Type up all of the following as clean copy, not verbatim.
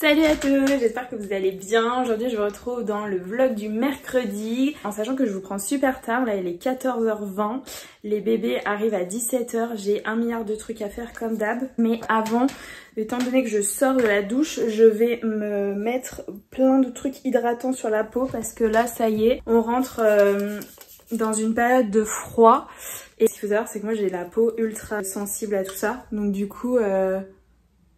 Salut à tous, j'espère que vous allez bien. Aujourd'hui je vous retrouve dans le vlog du mercredi, en sachant que je vous prends super tard, là il est 14h20, les bébés arrivent à 17h, j'ai 1 milliard de trucs à faire comme d'hab. Mais avant, étant donné que je sors de la douche, je vais me mettre plein de trucs hydratants sur la peau parce que là ça y est, on rentre dans une période de froid. Et ce qu'il faut savoir c'est que moi j'ai la peau ultra sensible à tout ça, donc du coup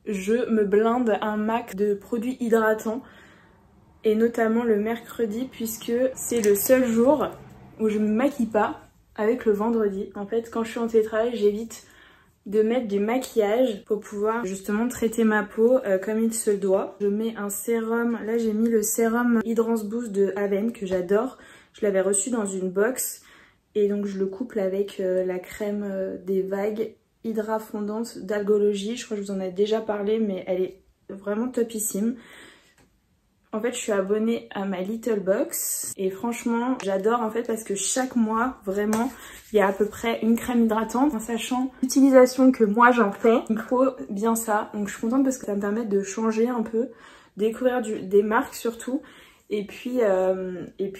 je me blinde un max de produits hydratants, et notamment le mercredi puisque c'est le seul jour où je me maquille pas, avec le vendredi. En fait quand je suis en télétravail j'évite de mettre du maquillage pour pouvoir justement traiter ma peau comme il se doit. Je mets un sérum, là j'ai mis le sérum Hydrance Boost de Aven que j'adore, je l'avais reçu dans une box et donc je le couple avec la crème des vagues Hydra fondante d'Algologie. Je crois que je vous en ai déjà parlé mais elle est vraiment topissime. En fait je suis abonnée à ma Little Box et franchement j'adore en fait parce que chaque mois vraiment il y a à peu près une crème hydratante. En sachant l'utilisation que moi j'en fais, il faut bien ça. Donc je suis contente parce que ça me permet de changer un peu, découvrir des marques surtout. Et puis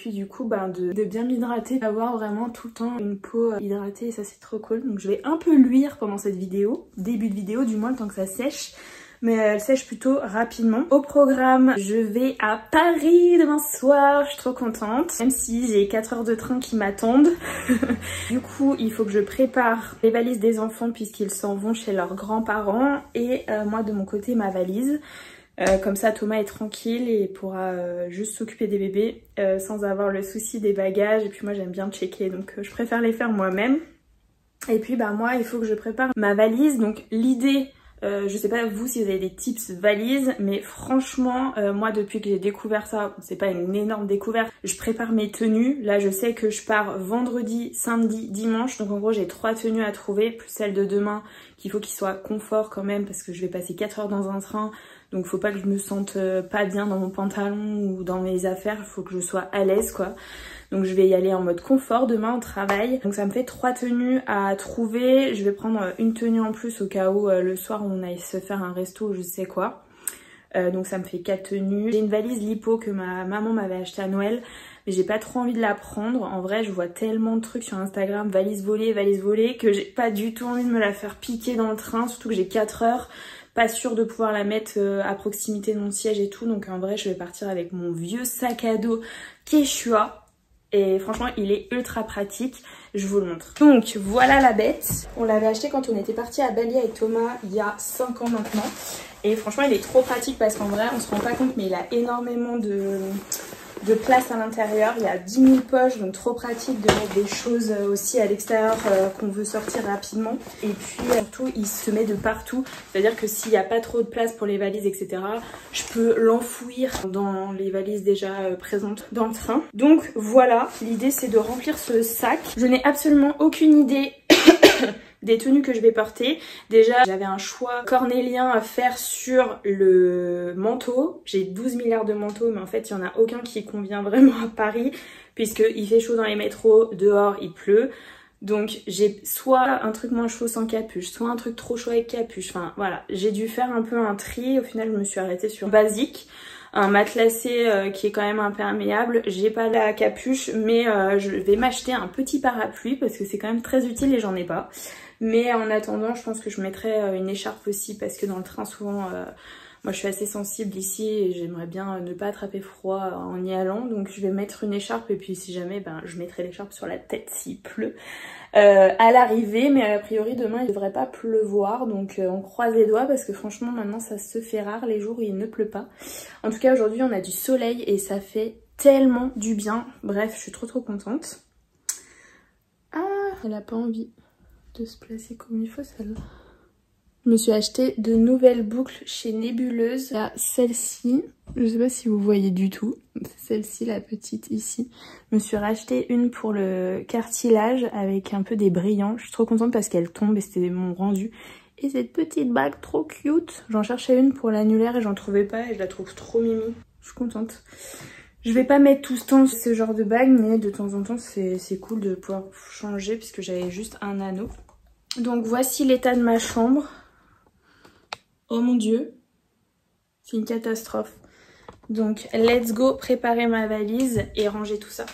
du coup de bien m'hydrater, d'avoir vraiment tout le temps une peau hydratée et ça c'est trop cool. Donc je vais un peu luire pendant cette vidéo, début de vidéo du moins le temps que ça sèche. Mais elle sèche plutôt rapidement. Au programme, je vais à Paris demain soir, je suis trop contente. Même si j'ai 4 heures de train qui m'attendent. Du coup, il faut que je prépare les valises des enfants puisqu'ils s'en vont chez leurs grands-parents. Et moi de mon côté ma valise. Comme ça Thomas est tranquille et pourra juste s'occuper des bébés sans avoir le souci des bagages. Et puis moi j'aime bien checker donc je préfère les faire moi-même. Et puis moi il faut que je prépare ma valise. Donc l'idée, je sais pas vous si vous avez des tips valises, mais franchement moi depuis que j'ai découvert ça, c'est pas une énorme découverte, je prépare mes tenues. Là je sais que je pars vendredi, samedi, dimanche, donc en gros j'ai 3 tenues à trouver, plus celle de demain qu'il faut qu'il soit confort quand même parce que je vais passer 4 heures dans un train. Donc faut pas que je me sente pas bien dans mon pantalon ou dans mes affaires, il faut que je sois à l'aise quoi. Donc je vais y aller en mode confort demain au travail. Donc ça me fait 3 tenues à trouver. Je vais prendre une tenue en plus au cas où le soir on aille se faire un resto ou je sais quoi. Donc ça me fait 4 tenues. J'ai une valise lipo que ma maman m'avait achetée à Noël. Mais j'ai pas trop envie de la prendre. En vrai je vois tellement de trucs sur Instagram, valise volée, que j'ai pas du tout envie de me la faire piquer dans le train. Surtout que j'ai 4 heures. Pas sûre de pouvoir la mettre à proximité de mon siège et tout. Donc en vrai je vais partir avec mon vieux sac à dos Quechua. Et franchement il est ultra pratique, je vous le montre. Donc voilà la bête. On l'avait acheté quand on était parti à Bali avec Thomas il y a 5 ans maintenant. Et franchement il est trop pratique parce qu'en vrai on se rend pas compte mais il a énormément de place à l'intérieur. Il y a 10 000 poches, donc trop pratique de mettre des choses aussi à l'extérieur qu'on veut sortir rapidement. Et puis surtout il se met de partout, c'est à dire que s'il n'y a pas trop de place pour les valises etc, je peux l'enfouir dans les valises déjà présentes dans le train. Donc voilà, l'idée c'est de remplir ce sac. Je n'ai absolument aucune idée des tenues que je vais porter. Déjà j'avais un choix cornélien à faire sur le manteau. J'ai 12 milliards de manteaux mais en fait il n'y en a aucun qui convient vraiment à Paris puisqu'il fait chaud dans les métros, dehors il pleut. Donc j'ai soit un truc moins chaud sans capuche, soit un truc trop chaud avec capuche. Enfin voilà, j'ai dû faire un peu un tri. Au final je me suis arrêtée sur basique. Un matelassé qui est quand même imperméable. J'ai pas la capuche mais je vais m'acheter un petit parapluie parce que c'est quand même très utile et j'en ai pas. Mais en attendant je pense que je mettrai une écharpe aussi parce que dans le train souvent moi je suis assez sensible ici et j'aimerais bien ne pas attraper froid en y allant. Donc je vais mettre une écharpe et puis si jamais je mettrai l'écharpe sur la tête s'il pleut à l'arrivée. Mais a priori demain il devrait pas pleuvoir donc on croise les doigts parce que franchement maintenant ça se fait rare les jours où il ne pleut pas. En tout cas aujourd'hui on a du soleil et ça fait tellement du bien. Bref je suis trop contente. Ah elle a pas envie de se placer comme il faut celle-là. Je me suis acheté de nouvelles boucles chez Nébuleuse. Là, celle-ci, je sais pas si vous voyez du tout. Celle-ci, la petite ici. Je me suis racheté une pour le cartilage avec un peu des brillants. Je suis trop contente parce qu'elle tombe et c'était mon rendu. Et cette petite bague trop cute. J'en cherchais une pour l'annulaire et j'en trouvais pas et je la trouve trop mimi. Je suis contente. Je vais pas mettre tout ce temps ce genre de bague mais de temps en temps c'est cool de pouvoir changer puisque j'avais juste un anneau. Donc voici l'état de ma chambre. Oh mon dieu, C'est une catastrophe. Donc let's go préparer ma valise et ranger tout ça.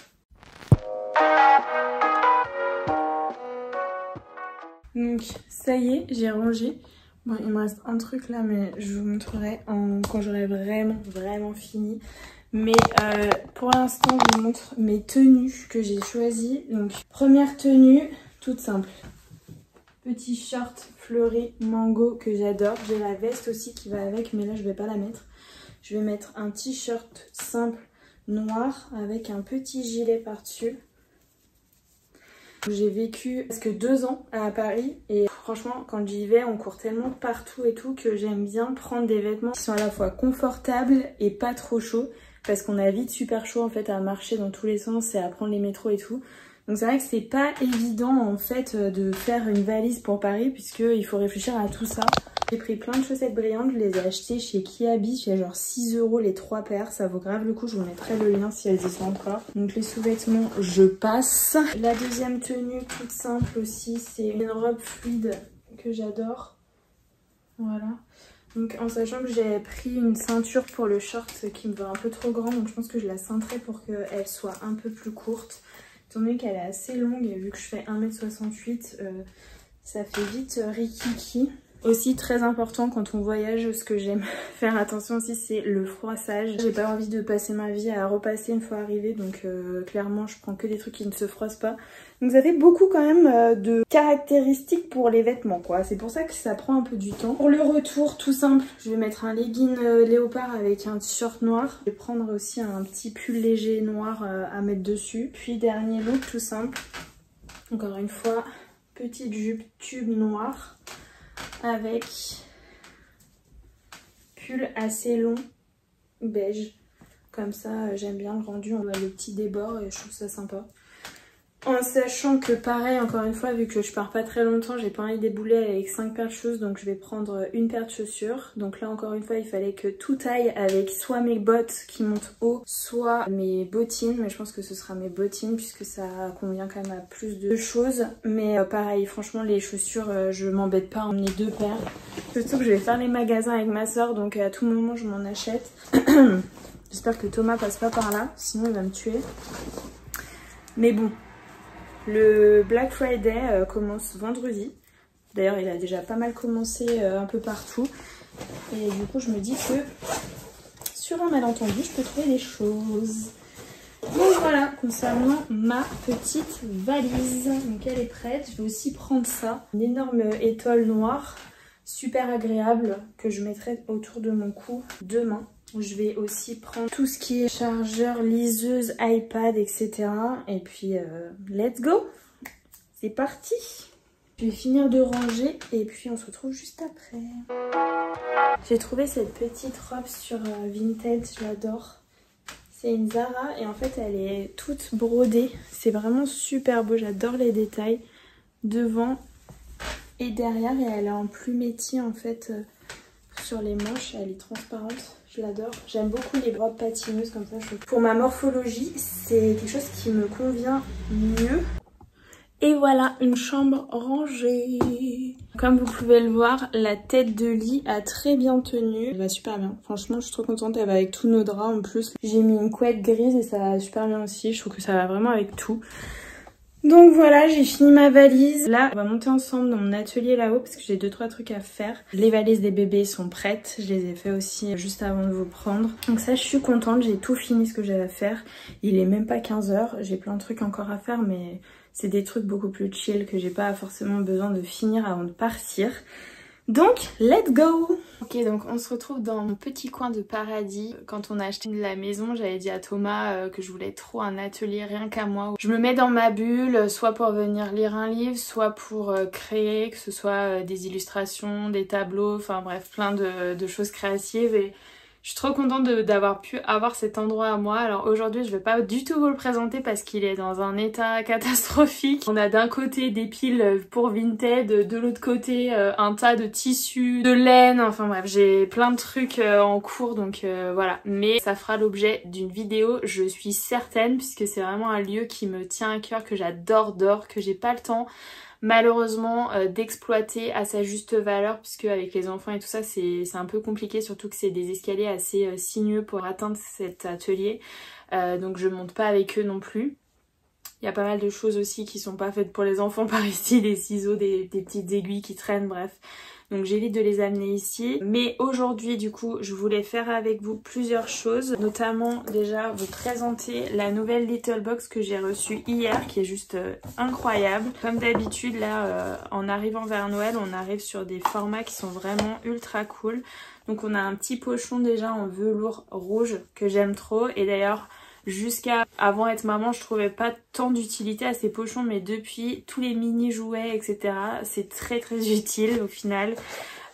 Donc ça y est, j'ai rangé. Bon, il me reste un truc là, mais je vous montrerai quand j'aurai vraiment fini. Mais pour l'instant, je vous montre mes tenues que j'ai choisies. Donc première tenue, toute simple. Petit short fleuri mango que j'adore. J'ai la veste aussi qui va avec, mais là je vais pas la mettre. Je vais mettre un t-shirt simple noir avec un petit gilet par-dessus. J'ai vécu presque 2 ans à Paris et franchement quand j'y vais on court tellement partout et tout que j'aime bien prendre des vêtements qui sont à la fois confortables et pas trop chauds parce qu'on a vite super chaud en fait à marcher dans tous les sens et à prendre les métros et tout. Donc c'est vrai que c'est pas évident en fait de faire une valise pour Paris puisqu'il faut réfléchir à tout ça. J'ai pris plein de chaussettes brillantes, je les ai achetées chez Kiabi, il y a genre 6 € les 3 paires, ça vaut grave le coup, je vous mettrai le lien si elles y sont encore. Donc les sous-vêtements, je passe. La deuxième tenue toute simple aussi, c'est une robe fluide que j'adore. Voilà. Donc en sachant que j'ai pris une ceinture pour le short qui me va un peu trop grand, donc je pense que je la cinterai pour qu'elle soit un peu plus courte. Étant donné qu'elle est assez longue et vu que je fais 1m68, ça fait vite rikiki. Aussi très important quand on voyage, ce que j'aime faire attention aussi c'est le froissage. J'ai pas envie de passer ma vie à repasser une fois arrivée donc clairement je prends que des trucs qui ne se froissent pas. Donc ça fait beaucoup quand même de caractéristiques pour les vêtements quoi. C'est pour ça que ça prend un peu du temps. Pour le retour tout simple, je vais mettre un legging léopard avec un t-shirt noir. Je vais prendre aussi un petit pull léger noir à mettre dessus. Puis dernier look tout simple. Encore une fois, petite jupe tube noire. Avec pull assez long beige comme ça j'aime bien le rendu, on a le petit débord et je trouve ça sympa en sachant que pareil encore une fois vu que je pars pas très longtemps j'ai pas envie de débouler avec 5 paires de choses donc je vais prendre une paire de chaussures. Donc là encore une fois il fallait que tout aille avec soit mes bottes qui montent haut soit mes bottines, mais je pense que ce sera mes bottines puisque ça convient quand même à plus de choses. Mais pareil franchement les chaussures je m'embête pas à emmener 2 paires, surtout que je vais faire les magasins avec ma soeur donc à tout moment je m'en achète. J'espère que Thomas passe pas par là sinon il va me tuer, mais bon. Le Black Friday commence vendredi. D'ailleurs, il a déjà pas mal commencé un peu partout. Et du coup, je me dis que sur un malentendu, je peux trouver des choses. Donc voilà, concernant ma petite valise. Donc elle est prête. Je vais aussi prendre ça. Une énorme étole noire, super agréable, que je mettrai autour de mon cou demain. Je vais aussi prendre tout ce qui est chargeur, liseuse, iPad, etc. Et puis, let's go! C'est parti! Je vais finir de ranger et puis on se retrouve juste après. J'ai trouvé cette petite robe sur Vinted, je l'adore. C'est une Zara et en fait elle est toute brodée. C'est vraiment super beau, j'adore les détails. Devant et derrière et elle est en plumetis en fait sur les manches, elle est transparente. Je l'adore. J'aime beaucoup les robes patineuses comme ça. Pour ma morphologie, c'est quelque chose qui me convient mieux. Et voilà, une chambre rangée. Comme vous pouvez le voir, la tête de lit a très bien tenu. Elle va super bien. Franchement, je suis trop contente. Elle va avec tous nos draps en plus. J'ai mis une couette grise et ça va super bien aussi. Je trouve que ça va vraiment avec tout. Donc voilà, j'ai fini ma valise. Là, on va monter ensemble dans mon atelier là-haut parce que j'ai 2-3 trucs à faire. Les valises des bébés sont prêtes. Je les ai fait aussi juste avant de vous prendre. Donc ça, je suis contente. J'ai tout fini ce que j'avais à faire. Il est même pas 15 h. J'ai plein de trucs encore à faire, mais c'est des trucs beaucoup plus chill que j'ai pas forcément besoin de finir avant de partir. Donc, let's go! Ok, donc on se retrouve dans mon petit coin de paradis. Quand on a acheté la maison, j'avais dit à Thomas que je voulais trop un atelier rien qu'à moi. Je me mets dans ma bulle, soit pour venir lire un livre, soit pour créer, que ce soit des illustrations, des tableaux, enfin bref, plein de choses créatives. Et je suis trop contente d'avoir pu avoir cet endroit à moi. Alors aujourd'hui, je vais pas du tout vous le présenter parce qu'il est dans un état catastrophique. On a d'un côté des piles pour Vinted, de l'autre côté un tas de tissus, de laine, enfin bref, j'ai plein de trucs en cours donc voilà. Mais ça fera l'objet d'une vidéo, je suis certaine, puisque c'est vraiment un lieu qui me tient à cœur, que j'adore, que j'ai pas le temps malheureusement d'exploiter à sa juste valeur, puisque avec les enfants et tout ça c'est un peu compliqué, surtout que c'est des escaliers assez sinueux pour atteindre cet atelier, donc je monte pas avec eux non plus. Il y a pas mal de choses aussi qui sont pas faites pour les enfants par ici, des ciseaux, des petites aiguilles qui traînent, bref. Donc j'évite de les amener ici. Mais aujourd'hui du coup je voulais faire avec vous plusieurs choses. Notamment déjà vous présenter la nouvelle Little Box que j'ai reçue hier, qui est juste incroyable. Comme d'habitude là en arrivant vers Noël on arrive sur des formats qui sont vraiment ultra cool. Donc on a un petit pochon déjà en velours rouge que j'aime trop. Et d'ailleurs jusqu'à avant être maman je trouvais pas tant d'utilité à ces pochons, mais depuis tous les mini jouets etc c'est très utile au final,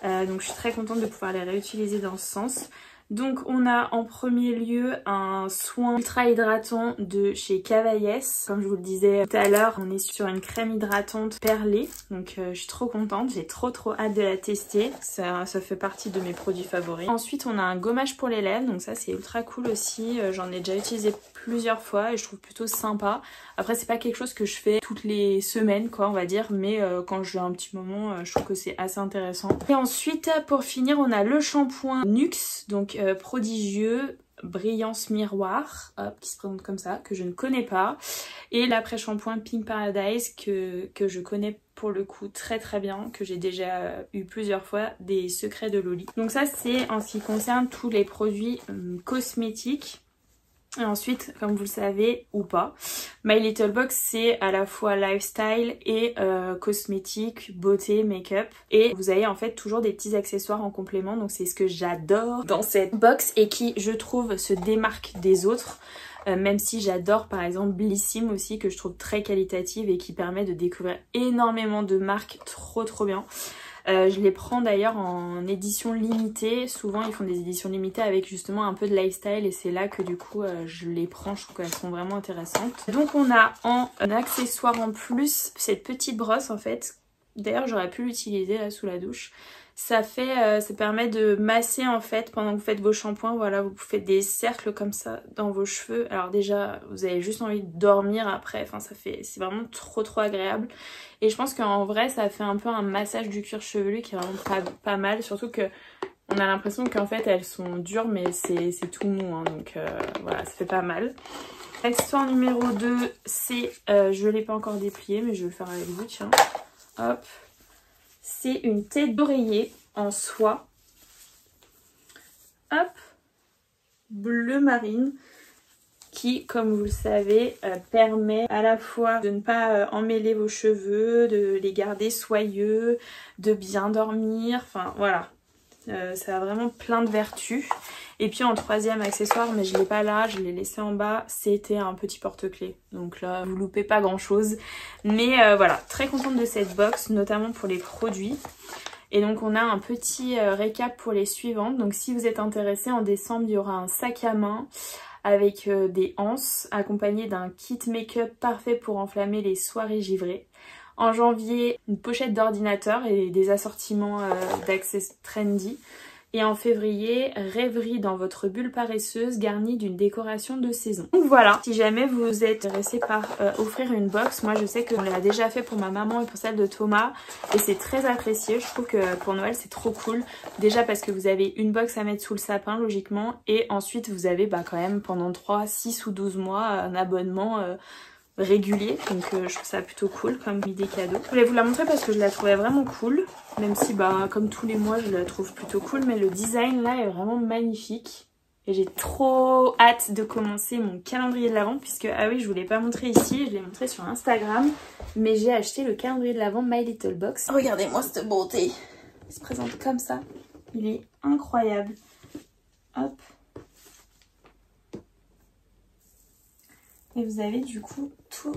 donc je suis très contente de pouvoir les réutiliser dans ce sens. Donc on a en premier lieu un soin ultra hydratant de chez Cavaillès. Comme je vous le disais tout à l'heure, on est sur une crème hydratante perlée. Donc je suis trop contente, j'ai trop hâte de la tester. Ça fait partie de mes produits favoris. Ensuite on a un gommage pour les lèvres, donc ça c'est ultra cool aussi. J'en ai déjà utilisé plusieurs fois et je trouve plutôt sympa. Après c'est pas quelque chose que je fais toutes les semaines quoi on va dire, mais quand j'ai un petit moment je trouve que c'est assez intéressant. Et ensuite pour finir on a le shampoing Nuxe, donc prodigieux brillance miroir, hop, qui se présente comme ça, que je ne connais pas, et l'après-shampoing Pink Paradise que je connais pour le coup très bien, que j'ai déjà eu plusieurs fois, des secrets de Loli. Donc ça c'est en ce qui concerne tous les produits cosmétiques. Et ensuite, comme vous le savez ou pas, My Little Box c'est à la fois lifestyle et cosmétique, beauté, make-up. Et vous avez en fait toujours des petits accessoires en complément, donc c'est ce que j'adore dans cette box et qui je trouve se démarque des autres. Même si j'adore par exemple Blissim aussi, que je trouve très qualitative et qui permet de découvrir énormément de marques trop bien. Je les prends d'ailleurs en édition limitée. Souvent ils font des éditions limitées avec justement un peu de lifestyle et c'est là que du coup je les prends. Je trouve qu'elles sont vraiment intéressantes. Donc on a en accessoire en plus cette petite brosse en fait. D'ailleurs j'aurais pu l'utiliser là sous la douche. Ça permet de masser en fait pendant que vous faites vos shampoings. Voilà, vous faites des cercles comme ça dans vos cheveux. Alors déjà, vous avez juste envie de dormir après. Enfin, c'est vraiment trop agréable. Et je pense qu'en vrai, ça fait un peu un massage du cuir chevelu qui est vraiment pas mal. Surtout que on a l'impression qu'en fait, elles sont dures, mais c'est tout mou. Hein, donc voilà, ça fait pas mal. Accessoire numéro 2, c'est, je l'ai pas encore déplié, mais je vais le faire avec vous, tiens. Hop. C'est une tête d'oreiller en soie, hop, bleu marine, qui, comme vous le savez, permet à la fois de ne pas emmêler vos cheveux, de les garder soyeux, de bien dormir, enfin voilà. Ça a vraiment plein de vertus. Et puis en troisième accessoire, mais je l'ai pas là, je l'ai laissé en bas, c'était un petit porte-clés. Donc là, vous loupez pas grand chose. Mais voilà, très contente de cette box, notamment pour les produits. Et donc on a un petit récap pour les suivantes. Donc si vous êtes intéressé, en décembre, il y aura un sac à main avec des anses, accompagné d'un kit make-up parfait pour enflammer les soirées givrées. En janvier, une pochette d'ordinateur et des assortiments d'accessoires trendy. Et en février, rêverie dans votre bulle paresseuse garnie d'une décoration de saison. Donc voilà, si jamais vous êtes intéressé par offrir une box, moi je sais qu'on l'a déjà fait pour ma maman et pour celle de Thomas. Et c'est très apprécié, je trouve que pour Noël c'est trop cool. Déjà parce que vous avez une box à mettre sous le sapin logiquement. Et ensuite vous avez quand même pendant 3, 6 ou 12 mois un abonnement régulier, donc je trouve ça plutôt cool comme idée cadeau. Je voulais vous la montrer parce que je la trouvais vraiment cool, même si comme tous les mois je la trouve plutôt cool, mais le design là est vraiment magnifique et j'ai trop hâte de commencer mon calendrier de l'Avent, puisque ah oui, je vous l'ai pas montré ici, je l'ai montré sur Instagram, mais j'ai acheté le calendrier de l'Avent My Little Box. Regardez-moi cette beauté, il se présente comme ça, il est incroyable. Hop. Et vous avez du coup toutes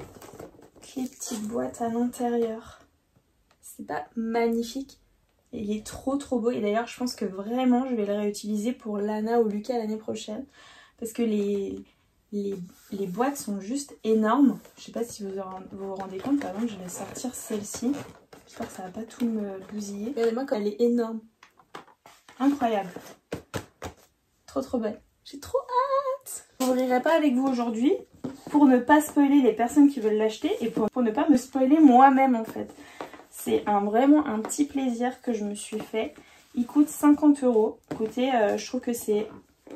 les petites boîtes à l'intérieur. C'est pas magnifique? Il est trop beau. Et d'ailleurs je pense que vraiment je vais le réutiliser pour Lana ou Lucas l'année prochaine. Parce que les boîtes sont juste énormes. Je sais pas si vous vous rendez compte. Par exemple je vais sortir celle-ci. J'espère que ça va pas tout me bousiller. Regardez-moi comme elle est énorme. Incroyable. Trop belle. J'ai trop hâte. Je n'ouvrirai pas avec vous aujourd'hui, pour ne pas spoiler les personnes qui veulent l'acheter et pour ne pas me spoiler moi-même en fait. C'est vraiment un petit plaisir que je me suis fait. Il coûte 50 €. Écoutez, je trouve que c'est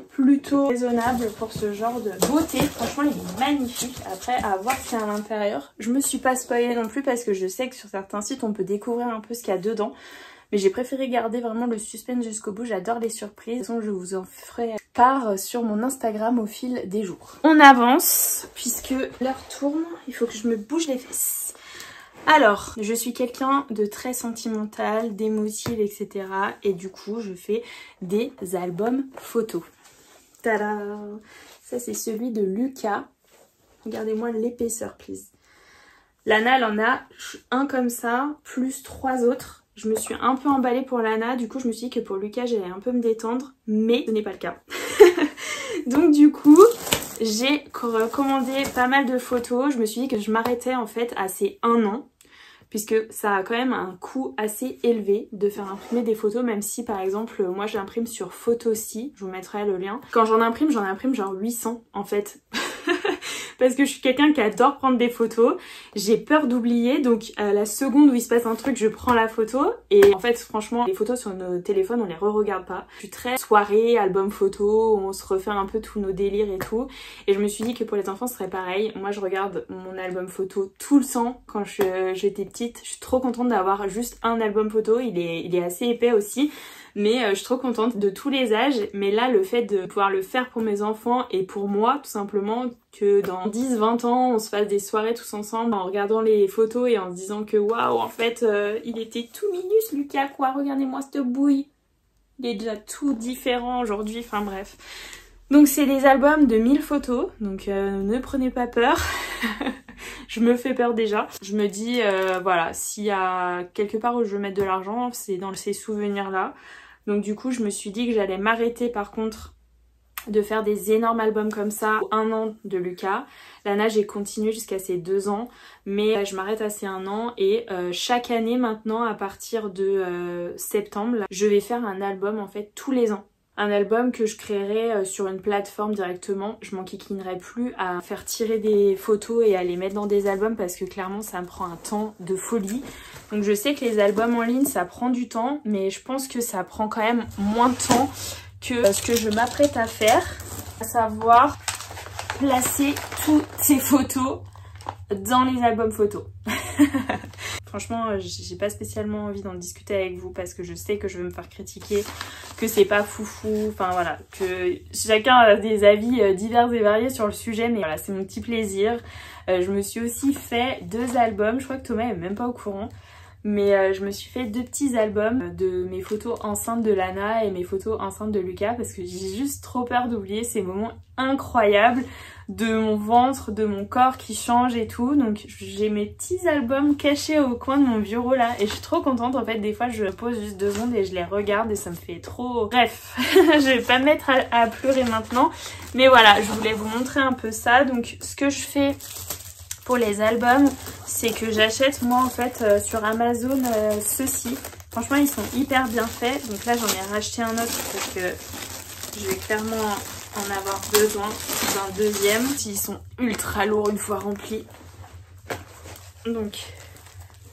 plutôt raisonnable pour ce genre de beauté. Franchement, il est magnifique. Après, à voir ce qu'il y a à l'intérieur. Je me suis pas spoilée non plus parce que je sais que sur certains sites, on peut découvrir un peu ce qu'il y a dedans. Mais j'ai préféré garder vraiment le suspense jusqu'au bout. J'adore les surprises. De toute façon, je vous en ferai part sur mon Instagram au fil des jours. On avance puisque l'heure tourne. Il faut que je me bouge les fesses. Alors, je suis quelqu'un de très sentimental, d'émotive, etc. Et du coup, je fais des albums photos. Tada! Ça, c'est celui de Lucas. Regardez-moi l'épaisseur, please. Lana, elle en a un comme ça, plus 3 autres. Je me suis un peu emballée pour Lana, du coup je me suis dit que pour Lucas j'allais un peu me détendre, mais ce n'est pas le cas. Donc du coup, j'ai commandé pas mal de photos. Je me suis dit que je m'arrêtais en fait à ces 1 an, puisque ça a quand même un coût assez élevé de faire imprimer des photos, même si par exemple moi j'imprime sur Photosi, je vous mettrai le lien. Quand j'en imprime genre 800 en fait. Parce que je suis quelqu'un qui adore prendre des photos, j'ai peur d'oublier, donc à la seconde où il se passe un truc, je prends la photo. Et en fait, franchement, les photos sur nos téléphones, on les re-regarde pas. Je suis très soirée, album photo, où on se refait un peu tous nos délires et tout. Et je me suis dit que pour les enfants, ce serait pareil. Moi, je regarde mon album photo tout le temps quand j'étais petite. Je suis trop contente d'avoir juste un album photo, il est assez épais aussi. Mais je suis trop contente de tous les âges. Mais là, le fait de pouvoir le faire pour mes enfants et pour moi, tout simplement, que dans 10-20 ans, on se fasse des soirées tous ensemble en regardant les photos et en se disant que waouh, en fait, il était tout minus, Lucas, quoi. Regardez-moi cette bouille. Il est déjà tout différent aujourd'hui, enfin bref. Donc c'est des albums de 1000 photos, donc ne prenez pas peur. Je me fais peur déjà. Je me dis, voilà, s'il y a quelque part où je veux mettre de l'argent, c'est dans ces souvenirs-là. Donc du coup, je me suis dit que j'allais m'arrêter par contre de faire des énormes albums comme ça au 1 an de Lucas. Lana, j'ai continué jusqu'à ses 2 ans, mais je m'arrête à ses 1 an et chaque année maintenant, à partir de septembre, je vais faire un album en fait tous les ans. Un album que je créerai sur une plateforme directement. Je m'enquiquinerai plus à faire tirer des photos et à les mettre dans des albums parce que clairement ça me prend un temps de folie. Donc je sais que les albums en ligne ça prend du temps, mais je pense que ça prend quand même moins de temps que ce que je m'apprête à faire. À savoir placer toutes ces photos dans les albums photos. Franchement, j'ai pas spécialement envie d'en discuter avec vous parce que je sais que je vais me faire critiquer, que c'est pas foufou, enfin voilà, que chacun a des avis divers et variés sur le sujet, mais voilà, c'est mon petit plaisir. Je me suis aussi fait 2 albums, je crois que Thomas est même pas au courant, mais je me suis fait 2 petits albums de mes photos enceintes de Lana et mes photos enceintes de Lucas parce que j'ai juste trop peur d'oublier ces moments incroyables de mon ventre, de mon corps qui change et tout. Donc j'ai mes petits albums cachés au coin de mon bureau là et je suis trop contente. En fait des fois je pose juste 2 secondes et je les regarde et ça me fait trop... Bref, je vais pas me mettre à pleurer maintenant, mais voilà, je voulais vous montrer un peu ça. Donc ce que je fais pour les albums, c'est que j'achète moi en fait sur Amazon ceux-ci. Franchement ils sont hyper bien faits. Donc là j'en ai racheté un autre parce que je vais clairement en avoir besoin d'un deuxième. Ils sont ultra lourds une fois remplis. Donc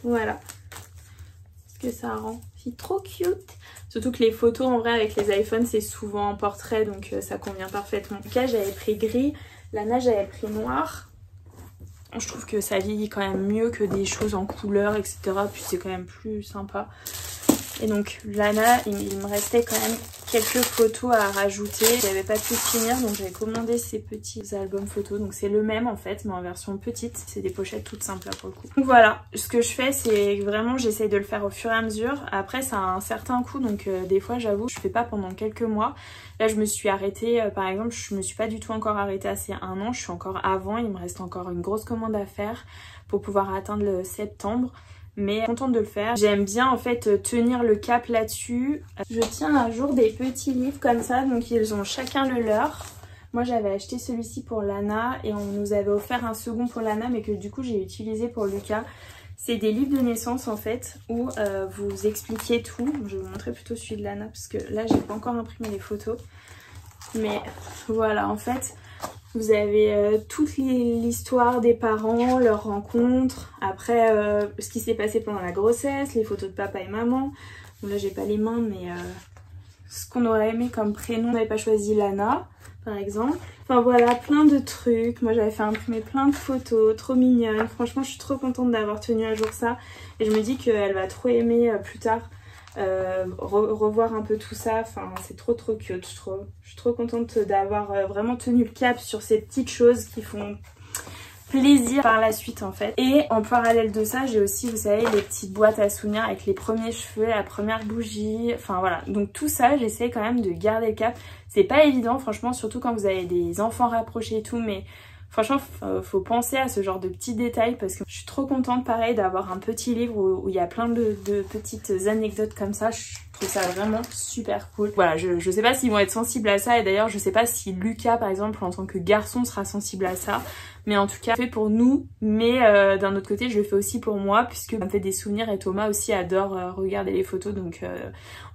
voilà ce que ça rend. C'est trop cute. Surtout que les photos en vrai avec les iPhones c'est souvent en portrait donc ça convient parfaitement. En tout cas j'avais pris gris, Lana j'avais pris noir. Je trouve que ça vieillit quand même mieux que des choses en couleur, etc. Puis c'est quand même plus sympa. Et donc Lana, il me restait quand même quelques photos à rajouter. J'avais pas pu finir, donc j'avais commandé ces petits albums photos. Donc c'est le même en fait, mais en version petite. C'est des pochettes toutes simples là pour le coup. Donc voilà, ce que je fais, c'est vraiment j'essaye de le faire au fur et à mesure. Après ça a un certain coût, donc des fois j'avoue, je fais pas pendant quelques mois. Là je me suis arrêtée, par exemple, je me suis pas du tout encore arrêtée à ces 1 an. Je suis encore avant, il me reste encore une grosse commande à faire pour pouvoir atteindre le septembre. Mais contente de le faire. J'aime bien en fait tenir le cap là-dessus. Je tiens à jour des petits livres comme ça, donc ils ont chacun le leur. Moi j'avais acheté celui-ci pour Lana et on nous avait offert un second pour Lana mais que du coup j'ai utilisé pour Lucas. C'est des livres de naissance en fait où vous expliquez tout. Je vais vous montrer plutôt celui de Lana parce que là j'ai pas encore imprimé les photos. Mais voilà, en fait Vous avez toute l'histoire des parents, leurs rencontres, après ce qui s'est passé pendant la grossesse, les photos de papa et maman. Bon, là j'ai pas les mains mais ce qu'on aurait aimé comme prénom. On n'avait pas choisi Lana par exemple. Enfin voilà, plein de trucs. Moi j'avais fait imprimer plein de photos, trop mignonnes. Franchement je suis trop contente d'avoir tenu à jour ça. Et je me dis qu'elle va trop aimer plus tard revoir un peu tout ça. Enfin c'est trop cute. Je suis trop contente d'avoir vraiment tenu le cap sur ces petites choses qui font plaisir par la suite en fait. Et en parallèle de ça j'ai aussi, vous savez, les petites boîtes à souvenirs avec les premiers cheveux, la première bougie, enfin voilà. Donc tout ça j'essaie quand même de garder le cap. C'est pas évident franchement, surtout quand vous avez des enfants rapprochés et tout, mais franchement faut penser à ce genre de petits détails parce que je suis trop contente pareil d'avoir un petit livre où il y a plein de petites anecdotes comme ça. Je trouve ça vraiment super cool. Voilà, je sais pas s'ils vont être sensibles à ça et d'ailleurs je sais pas si Lucas par exemple en tant que garçon sera sensible à ça. Mais en tout cas, fait pour nous, mais d'un autre côté, je le fais aussi pour moi puisque ça me fait des souvenirs et Thomas aussi adore regarder les photos. Donc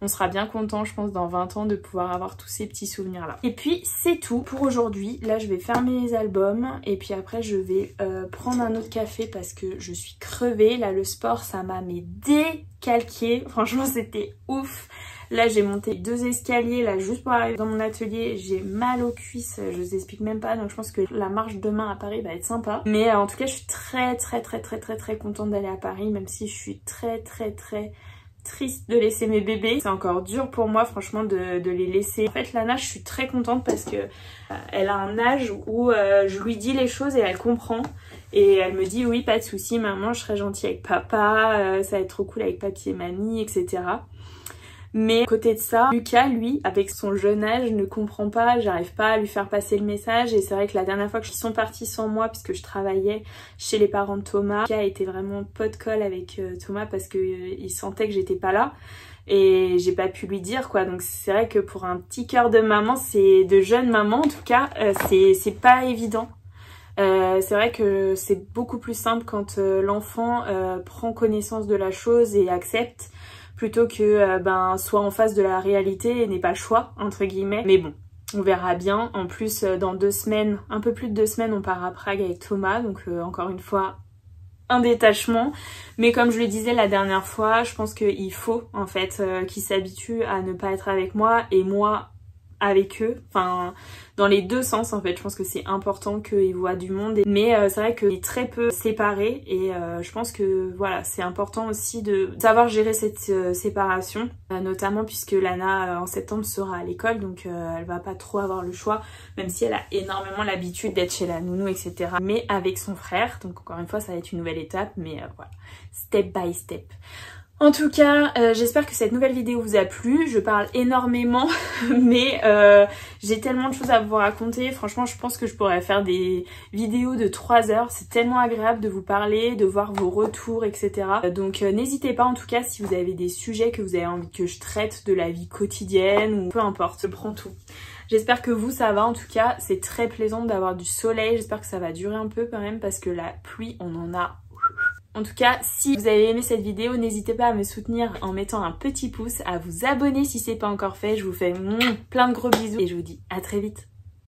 on sera bien content, je pense, dans 20 ans de pouvoir avoir tous ces petits souvenirs-là. Et puis, c'est tout pour aujourd'hui. Là, je vais fermer les albums et puis après, je vais prendre un autre café parce que je suis crevée. Là, le sport, ça m'a décalqué. Franchement, c'était ouf. Là j'ai monté 2 escaliers là juste pour arriver dans mon atelier, j'ai mal aux cuisses, je vous explique même pas, donc je pense que la marche demain à Paris va être sympa. Mais en tout cas je suis très contente d'aller à Paris, même si je suis très triste de laisser mes bébés. C'est encore dur pour moi franchement de les laisser. En fait Lana je suis très contente parce que elle a un âge où je lui dis les choses et elle comprend. Et elle me dit oui pas de souci maman, je serai gentille avec papa, ça va être trop cool avec papy et mamie, etc. Mais à côté de ça, Lucas, lui, avec son jeune âge, ne comprend pas, j'arrive pas à lui faire passer le message. Et c'est vrai que la dernière fois qu'ils sont partis sans moi, puisque je travaillais chez les parents de Thomas, Lucas était vraiment pot de colle avec Thomas parce qu'il sentait que j'étais pas là. Et j'ai pas pu lui dire quoi, donc c'est vrai que pour un petit cœur de maman, c'est de jeune maman en tout cas, c'est pas évident. C'est vrai que c'est beaucoup plus simple quand l'enfant prend connaissance de la chose et accepte, plutôt que soit en face de la réalité et n'ait pas le choix, entre guillemets. Mais bon, on verra bien. En plus, dans 2 semaines, un peu plus de 2 semaines, on part à Prague avec Thomas. Donc encore une fois, un détachement. Mais comme je le disais la dernière fois, je pense qu'il faut en fait qu'ils s'habituent à ne pas être avec moi et moi avec eux, enfin dans les deux sens en fait. Je pense que c'est important qu'ils voient du monde, mais c'est vrai qu'il est très peu séparé et je pense que voilà, c'est important aussi de savoir gérer cette séparation, notamment puisque Lana en septembre sera à l'école, donc elle va pas trop avoir le choix, même si elle a énormément l'habitude d'être chez la nounou etc, mais avec son frère. Donc encore une fois ça va être une nouvelle étape, mais voilà, step by step. En tout cas, j'espère que cette nouvelle vidéo vous a plu. Je parle énormément, mais j'ai tellement de choses à vous raconter. Franchement, je pense que je pourrais faire des vidéos de 3 heures. C'est tellement agréable de vous parler, de voir vos retours, etc. Donc n'hésitez pas en tout cas si vous avez des sujets que vous avez envie que je traite de la vie quotidienne ou peu importe, je prends tout. J'espère que vous ça va, en tout cas c'est très plaisant d'avoir du soleil. J'espère que ça va durer un peu quand même parce que la pluie on en a. En tout cas, si vous avez aimé cette vidéo, n'hésitez pas à me soutenir en mettant un petit pouce, à vous abonner si c'est pas encore fait. Je vous fais plein de gros bisous et je vous dis à très vite.